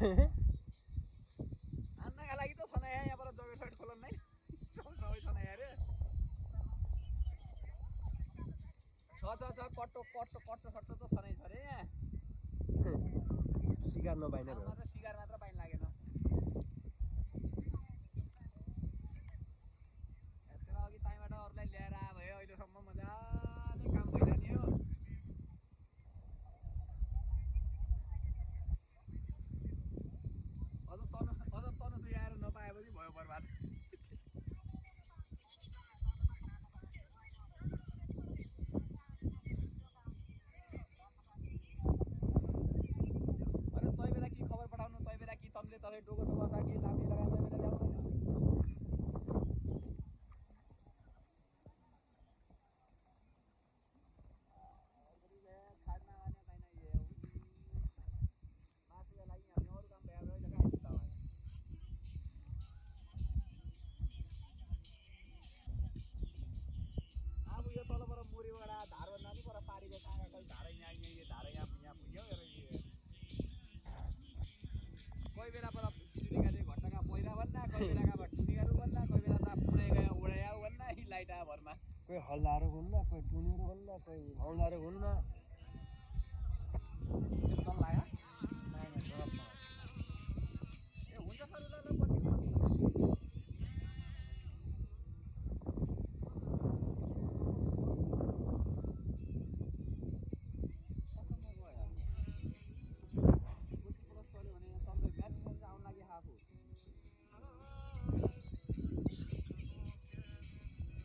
आन्नाका लागि त छन् यहाँबाट जग्गा साइड खोलन नै सबै छन् अरे छ कट्टो सट्टो त छनै छ अरे यहाँ शिकार नपाइन मात्र शिकार मात्र पाइन लागेन यत्र अघि ताईबाट अरूलाई ल्याएर भयो अहिलेसम्म मजाले काम भइरहने हो अझ तनु दुई आएर नपाएपछि भयो बर्बाद अरे तै बेला के खबर पठाउनु तै बेला कि तमीले तलै डोको गर्दा कि लाम्ने लगाएर तै बेला ल्याउनु धारो नानी पर पारीको कहाँ धारा यहाँ पुग्यो कोही बेला पर चुनीका चाहिँ घट्टाका पहिरा भन्दा कोही बेलाका टुनीहरू भन्दा कोही बेला त पुनै गयो उडाया भन्दा लाइटा भरमा कोही हल्लाहरू हुन्न कोही टुनीहरू हुन्न कोही हौलाहरू हुन्न